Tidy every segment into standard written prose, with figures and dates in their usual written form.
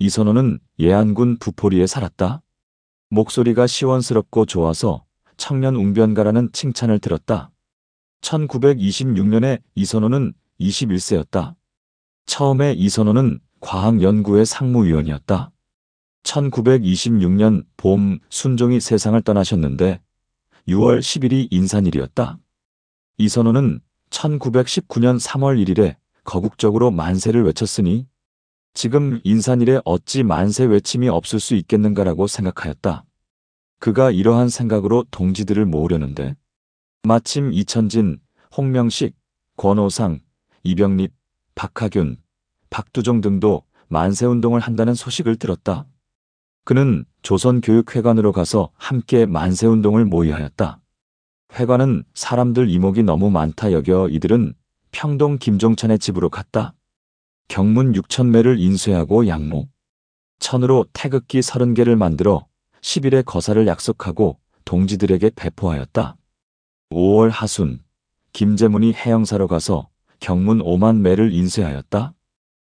이선호는 예안군 부포리에 살았다. 목소리가 시원스럽고 좋아서 청년 웅변가라는 칭찬을 들었다. 1926년에 이선호는 21세였다. 처음에 이선호는 과학연구회 상무위원이었다. 1926년 봄 순종이 세상을 떠나셨는데 6월 10일이 인산일이었다. 이선호는 1919년 3월 1일에 거국적으로 만세를 외쳤으니 지금 인산일에 어찌 만세 외침이 없을 수 있겠는가라고 생각하였다. 그가 이러한 생각으로 동지들을 모으려는데 마침 이천진, 홍명식, 권오상, 이병립, 박하균, 박두종 등도 만세운동을 한다는 소식을 들었다. 그는 조선교육회관으로 가서 함께 만세운동을 모의하였다. 회관은 사람들 이목이 너무 많다 여겨 이들은 평동 김종찬의 집으로 갔다. 경문 6,000매를 인쇄하고 양모, 천으로 태극기 30개를 만들어 10일의 거사를 약속하고 동지들에게 배포하였다. 5월 하순, 김재문이 해영사로 가서 경문 5만 매를 인쇄하였다.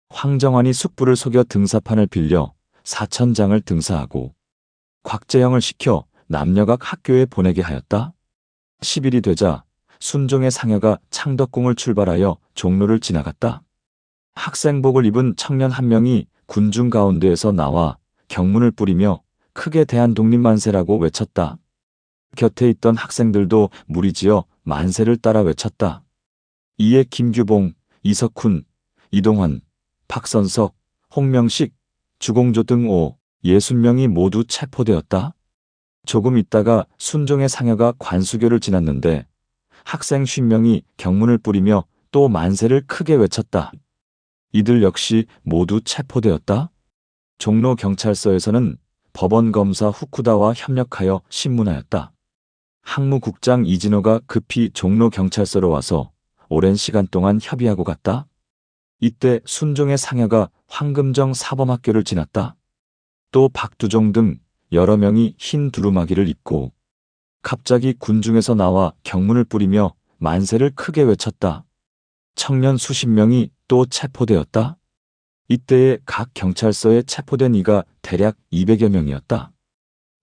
황정환이 숙부를 속여 등사판을 빌려 4,000장을 등사하고 곽재영을 시켜 남녀각 학교에 보내게 하였다. 10일이 되자 순종의 상여가 창덕궁을 출발하여 종로를 지나갔다. 학생복을 입은 청년 한 명이 군중 가운데에서 나와 경문을 뿌리며 크게 대한독립만세라고 외쳤다. 곁에 있던 학생들도 무리지어 만세를 따라 외쳤다. 이에 김규봉, 이석훈, 이동환, 박선석, 홍명식, 주공조 등 60명이 모두 체포되었다. 조금 있다가 순종의 상여가 관수교를 지났는데 학생 50명이 경문을 뿌리며 또 만세를 크게 외쳤다. 이들 역시 모두 체포되었다. 종로 경찰서에서는 법원검사 후쿠다와 협력하여 신문하였다. 항무국장 이진호가 급히 종로 경찰서로 와서 오랜 시간 동안 협의하고 갔다. 이때 순종의 상여가 황금정 사범학교를 지났다. 또 박두종 등 여러 명이 흰 두루마기를 입고 갑자기 군중에서 나와 경문을 뿌리며 만세를 크게 외쳤다. 청년 수십 명이 또 체포되었다. 이때에 각 경찰서에 체포된 이가 대략 200여 명이었다.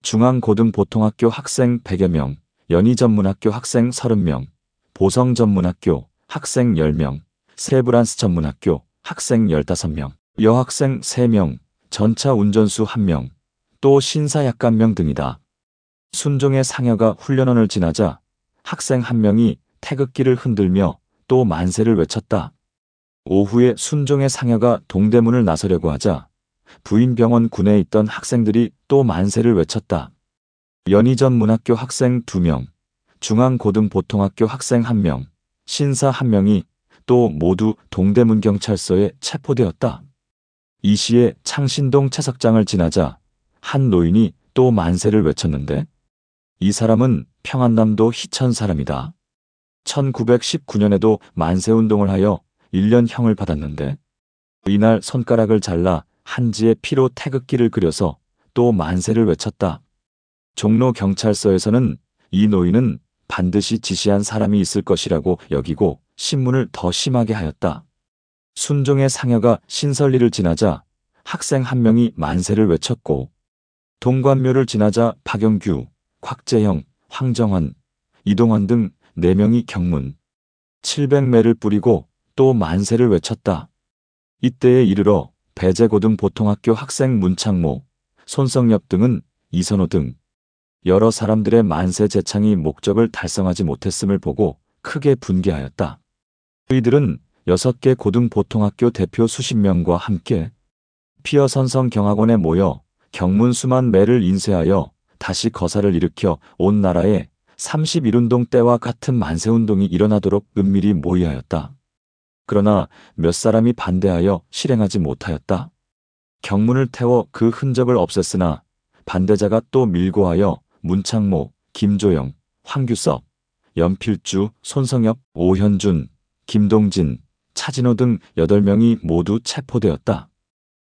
중앙고등보통학교 학생 100여 명, 연희전문학교 학생 30명, 보성전문학교 학생 10명, 세브란스 전문학교 학생 15명, 여학생 3명, 전차 운전수 1명, 또 신사약관명 등이다. 순종의 상여가 훈련원을 지나자 학생 한 명이 태극기를 흔들며 또 만세를 외쳤다. 오후에 순종의 상여가 동대문을 나서려고 하자 부인병원 군에 있던 학생들이 또 만세를 외쳤다. 연희전문학교 학생 2명, 중앙고등보통학교 학생 1명, 신사 1명이 또 모두 동대문경찰서에 체포되었다. 이 시에 창신동 채석장을 지나자 한 노인이 또 만세를 외쳤는데 이 사람은 평안남도 희천 사람이다. 1919년에도 만세운동을 하여 1년형을 받았는데 이날 손가락을 잘라 한지에 피로 태극기를 그려서 또 만세를 외쳤다. 종로 경찰서에서는 이 노인은 반드시 지시한 사람이 있을 것이라고 여기고 신문을 더 심하게 하였다. 순종의 상여가 신설리를 지나자 학생 한 명이 만세를 외쳤고 동관묘를 지나자 박영규, 곽재형, 황정환, 이동환 등 4명이 경문 700매를 뿌리고 또 만세를 외쳤다. 이때에 이르러 배재고등보통학교 학생 문창모, 손성엽 등은 이선호 등 여러 사람들의 만세 제창이 목적을 달성하지 못했음을 보고 크게 분개하였다. 그이들은 6개 고등보통학교 대표 수십 명과 함께 피어선성경학원에 모여 경문 수만 매를 인쇄하여 다시 거사를 일으켜 온 나라에 31운동 때와 같은 만세운동이 일어나도록 은밀히 모의하였다. 그러나 몇 사람이 반대하여 실행하지 못하였다. 경문을 태워 그 흔적을 없앴으나 반대자가 또 밀고 하여 문창모, 김조영, 황규섭, 연필주, 손성엽, 오현준, 김동진, 차진호 등 8명이 모두 체포되었다.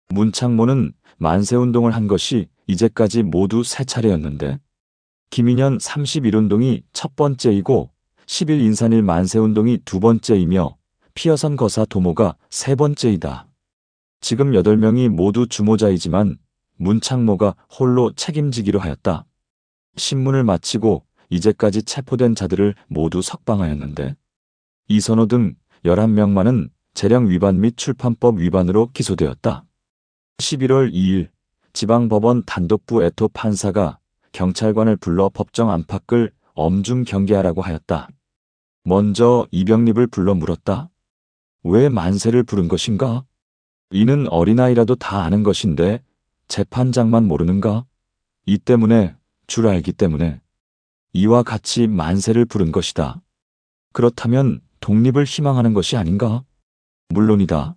문창모는 만세운동을 한 것이 이제까지 모두 3차례였는데 김인현 31운동이 첫 번째이고 10일 인산일 만세운동이 두 번째이며 피어선 거사 도모가 세 번째이다. 지금 8명이 모두 주모자이지만 문창모가 홀로 책임지기로 하였다. 신문을 마치고 이제까지 체포된 자들을 모두 석방하였는데 이선호 등 11명만은 재량 위반 및 출판법 위반으로 기소되었다. 11월 2일 지방법원 단독부 애토 판사가 경찰관을 불러 법정 안팎을 엄중 경계하라고 하였다. 먼저 이병립을 불러 물었다. 왜 만세를 부른 것인가? 이는 어린아이라도 다 아는 것인데 재판장만 모르는가? 이 때문에, 줄 알기 때문에 이와 같이 만세를 부른 것이다. 그렇다면 독립을 희망하는 것이 아닌가? 물론이다.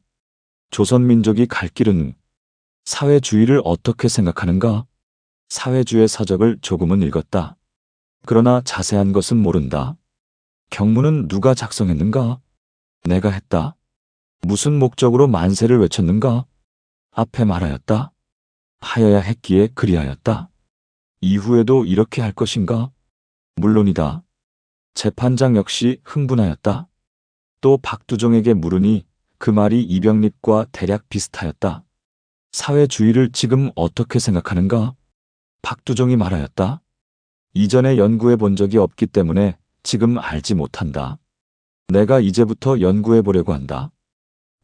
조선민족이 갈 길은 사회주의를 어떻게 생각하는가? 사회주의 서적을 조금은 읽었다. 그러나 자세한 것은 모른다. 경문은 누가 작성했는가? 내가 했다. 무슨 목적으로 만세를 외쳤는가? 앞에 말하였다. 하여야 했기에 그리하였다. 이후에도 이렇게 할 것인가? 물론이다. 재판장 역시 흥분하였다. 또 박두종에게 물으니 그 말이 이병립과 대략 비슷하였다. 사회주의를 지금 어떻게 생각하는가? 박두종이 말하였다. 이전에 연구해 본 적이 없기 때문에 지금 알지 못한다. 내가 이제부터 연구해 보려고 한다.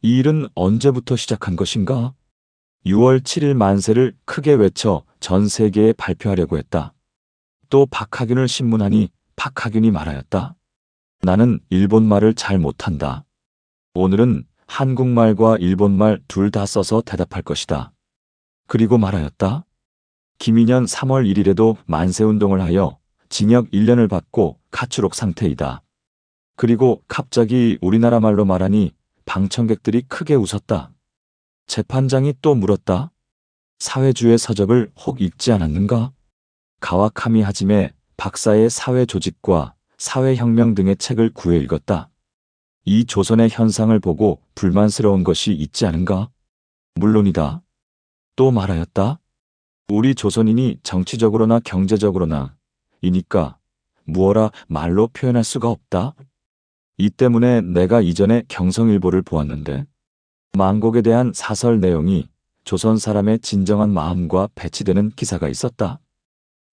이 일은 언제부터 시작한 것인가? 6월 7일 만세를 크게 외쳐 전 세계에 발표하려고 했다. 또 박하균을 신문하니 박하균이 말하였다. 나는 일본말을 잘 못한다. 오늘은 한국말과 일본말 둘 다 써서 대답할 것이다. 그리고 말하였다. 김인현 3월 1일에도 만세운동을 하여 징역 1년을 받고 가출옥 상태이다. 그리고 갑자기 우리나라 말로 말하니 방청객들이 크게 웃었다. 재판장이 또 물었다. 사회주의 서적을 혹 읽지 않았는가? 가와카미 하지메 박사의 사회조직과 사회혁명 등의 책을 구해 읽었다. 이 조선의 현상을 보고 불만스러운 것이 있지 않은가? 물론이다. 또 말하였다. 우리 조선인이 정치적으로나 경제적으로나 이니까 무어라 말로 표현할 수가 없다. 이 때문에 내가 이전에 경성일보를 보았는데 만곡에 대한 사설 내용이 조선 사람의 진정한 마음과 배치되는 기사가 있었다.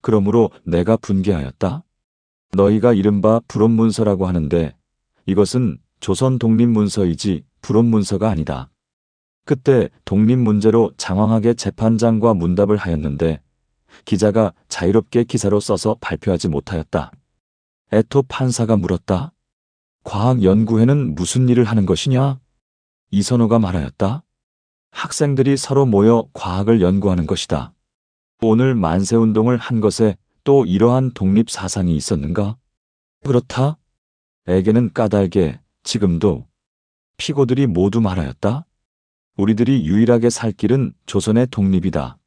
그러므로 내가 분개하였다. 너희가 이른바 불온문서라고 하는데 이것은 조선 독립문서이지 불온문서가 아니다. 그때 독립문제로 장황하게 재판장과 문답을 하였는데 기자가 자유롭게 기사로 써서 발표하지 못하였다. 애토 판사가 물었다. 과학연구회는 무슨 일을 하는 것이냐? 이선호가 말하였다. 학생들이 서로 모여 과학을 연구하는 것이다. 오늘 만세운동을 한 것에 또 이러한 독립사상이 있었는가? 그렇다. 에게는 까닭에 지금도 피고들이 모두 말하였다. 우리들이 유일하게 살 길은 조선의 독립이다.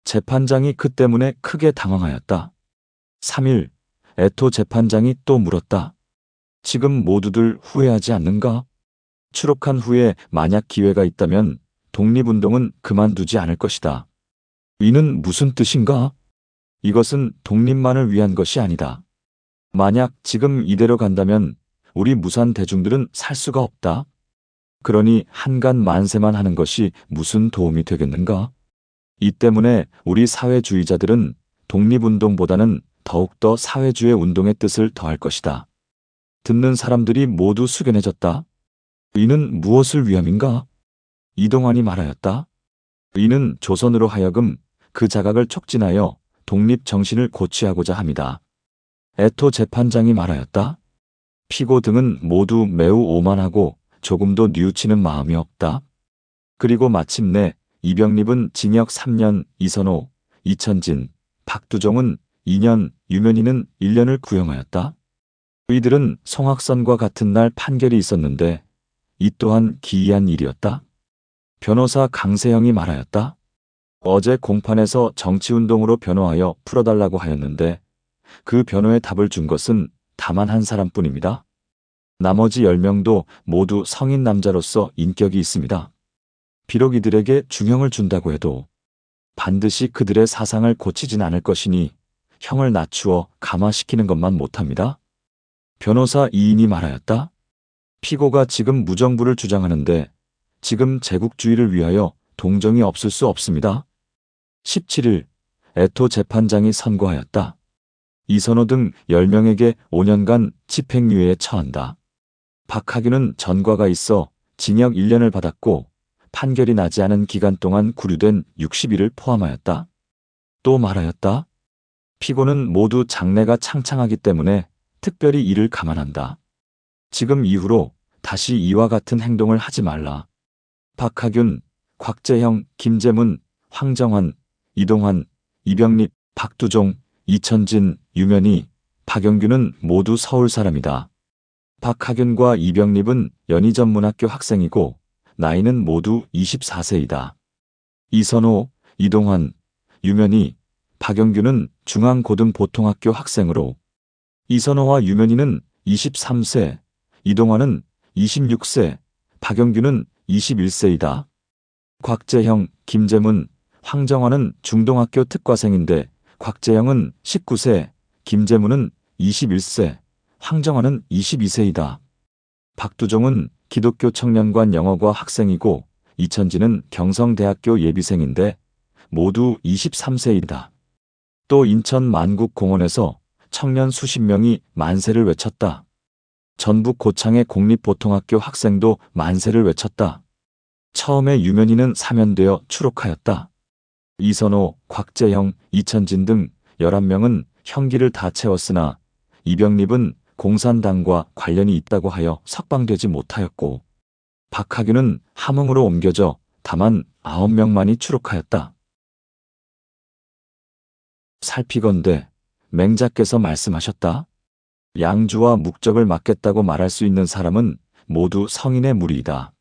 재판장이 그 때문에 크게 당황하였다. 3일 애토 재판장이 또 물었다. 지금 모두들 후회하지 않는가? 추록한 후에 만약 기회가 있다면 독립운동은 그만두지 않을 것이다. 이는 무슨 뜻인가? 이것은 독립만을 위한 것이 아니다. 만약 지금 이대로 간다면 우리 무산 대중들은 살 수가 없다. 그러니 한간 만세만 하는 것이 무슨 도움이 되겠는가? 이 때문에 우리 사회주의자들은 독립운동보다는 더욱더 사회주의 운동의 뜻을 더할 것이다. 듣는 사람들이 모두 숙연해졌다. 이는 무엇을 위함인가? 이동환이 말하였다. 이는 조선으로 하여금 그 자각을 촉진하여 독립 정신을 고취하고자 합니다. 애토 재판장이 말하였다. 피고 등은 모두 매우 오만하고 조금도 뉘우치는 마음이 없다. 그리고 마침내 이병립은 징역 3년, 이선호, 이천진, 박두종은 2년, 유면희는 1년을 구형하였다. 이들은 송악선과 같은 날 판결이 있었는데 이 또한 기이한 일이었다. 변호사 강세형이 말하였다. 어제 공판에서 정치운동으로 변호하여 풀어달라고 하였는데 그 변호에 답을 준 것은 다만 한 사람뿐입니다. 나머지 10명도 모두 성인 남자로서 인격이 있습니다. 비록 이들에게 중형을 준다고 해도 반드시 그들의 사상을 고치진 않을 것이니 형을 낮추어 감화시키는 것만 못합니다. 변호사 이인이 말하였다. 피고가 지금 무정부를 주장하는데 지금 제국주의를 위하여 동정이 없을 수 없습니다. 17일 에토 재판장이 선고하였다. 이선호 등 10명에게 5년간 집행유예에 처한다. 박하균은 전과가 있어 징역 1년을 받았고 판결이 나지 않은 기간 동안 구류된 60일을 포함하였다. 또 말하였다. 피고는 모두 장래가 창창하기 때문에 특별히 이를 감안한다. 지금 이후로 다시 이와 같은 행동을 하지 말라. 박하균, 곽재형, 김재문, 황정환, 이동환, 이병립, 박두종, 이천진, 유면희, 박영규는 모두 서울 사람이다. 박하균과 이병립은 연희전문학교 학생이고 나이는 모두 24세이다. 이선호, 이동환, 유면희, 박영규는 중앙고등보통학교 학생으로 이선호와 유면희는 23세, 이동환은 26세, 박영규는 21세이다. 곽재형, 김재문, 황정환은 중동학교 특과생인데 곽재형은 19세, 김재문은 21세, 황정환은 22세이다. 박두종은 기독교 청년관 영어과 학생이고 이천진은 경성대학교 예비생인데 모두 23세이다. 또 인천 만국공원에서 청년 수십 명이 만세를 외쳤다. 전북 고창의 공립보통학교 학생도 만세를 외쳤다. 처음에 유면희는 사면되어 추록하였다. 이선호, 곽재형, 이천진 등 11명은 형기를 다 채웠으나 이병립은 공산당과 관련이 있다고 하여 석방되지 못하였고 박하균은 함흥으로 옮겨져 다만 9명만이 추록하였다. 살피건대 맹자께서 말씀하셨다. 양주와 묵적을 맡겠다고 말할 수 있는 사람은 모두 성인의 무리이다.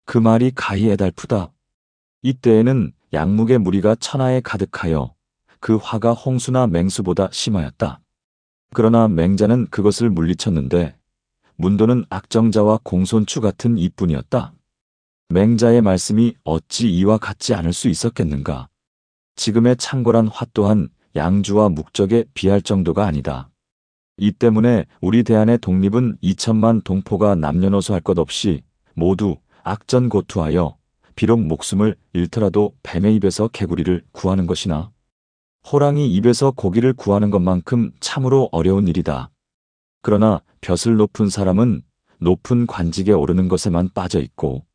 그 말이 가히 애달프다. 이때에는 양묵의 무리가 천하에 가득하여 그 화가 홍수나 맹수보다 심하였다. 그러나 맹자는 그것을 물리쳤는데 문도는 악정자와 공손추 같은 이뿐이었다. 맹자의 말씀이 어찌 이와 같지 않을 수 있었겠는가. 지금의 창궐한 화 또한 양주와 묵적에 비할 정도가 아니다. 이 때문에 우리 대한의 독립은 2천만 동포가 남녀노소 할 것 없이 모두 악전고투하여 비록 목숨을 잃더라도 뱀의 입에서 개구리를 구하는 것이나 호랑이 입에서 고기를 구하는 것만큼 참으로 어려운 일이다. 그러나 벼슬 높은 사람은 높은 관직에 오르는 것에만 빠져 있고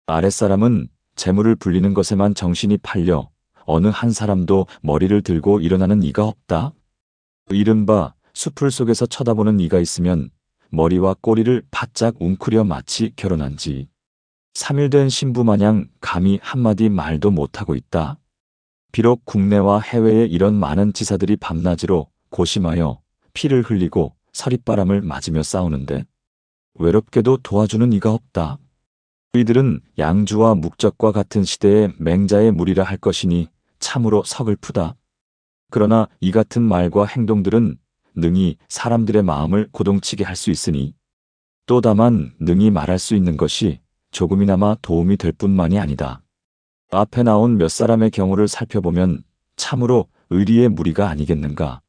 아랫사람은 재물을 불리는 것에만 정신이 팔려 어느 한 사람도 머리를 들고 일어나는 이가 없다. 이른바 수풀 속에서 쳐다보는 이가 있으면 머리와 꼬리를 바짝 웅크려 마치 결혼한 지 3일 된 신부 마냥 감히 한마디 말도 못하고 있다. 비록 국내와 해외에 이런 많은 지사들이 밤낮으로 고심하여 피를 흘리고 서릿바람을 맞으며 싸우는데 외롭게도 도와주는 이가 없다. 이들은 양주와 묵적과 같은 시대의 맹자의 무리라 할 것이니 참으로 서글프다. 그러나 이 같은 말과 행동들은 능히 사람들의 마음을 고동치게 할 수 있으니 또 다만 능히 말할 수 있는 것이 조금이나마 도움이 될 뿐만이 아니다. 앞에 나온 몇 사람의 경우를 살펴보면 참으로 의리의 무리가 아니겠는가.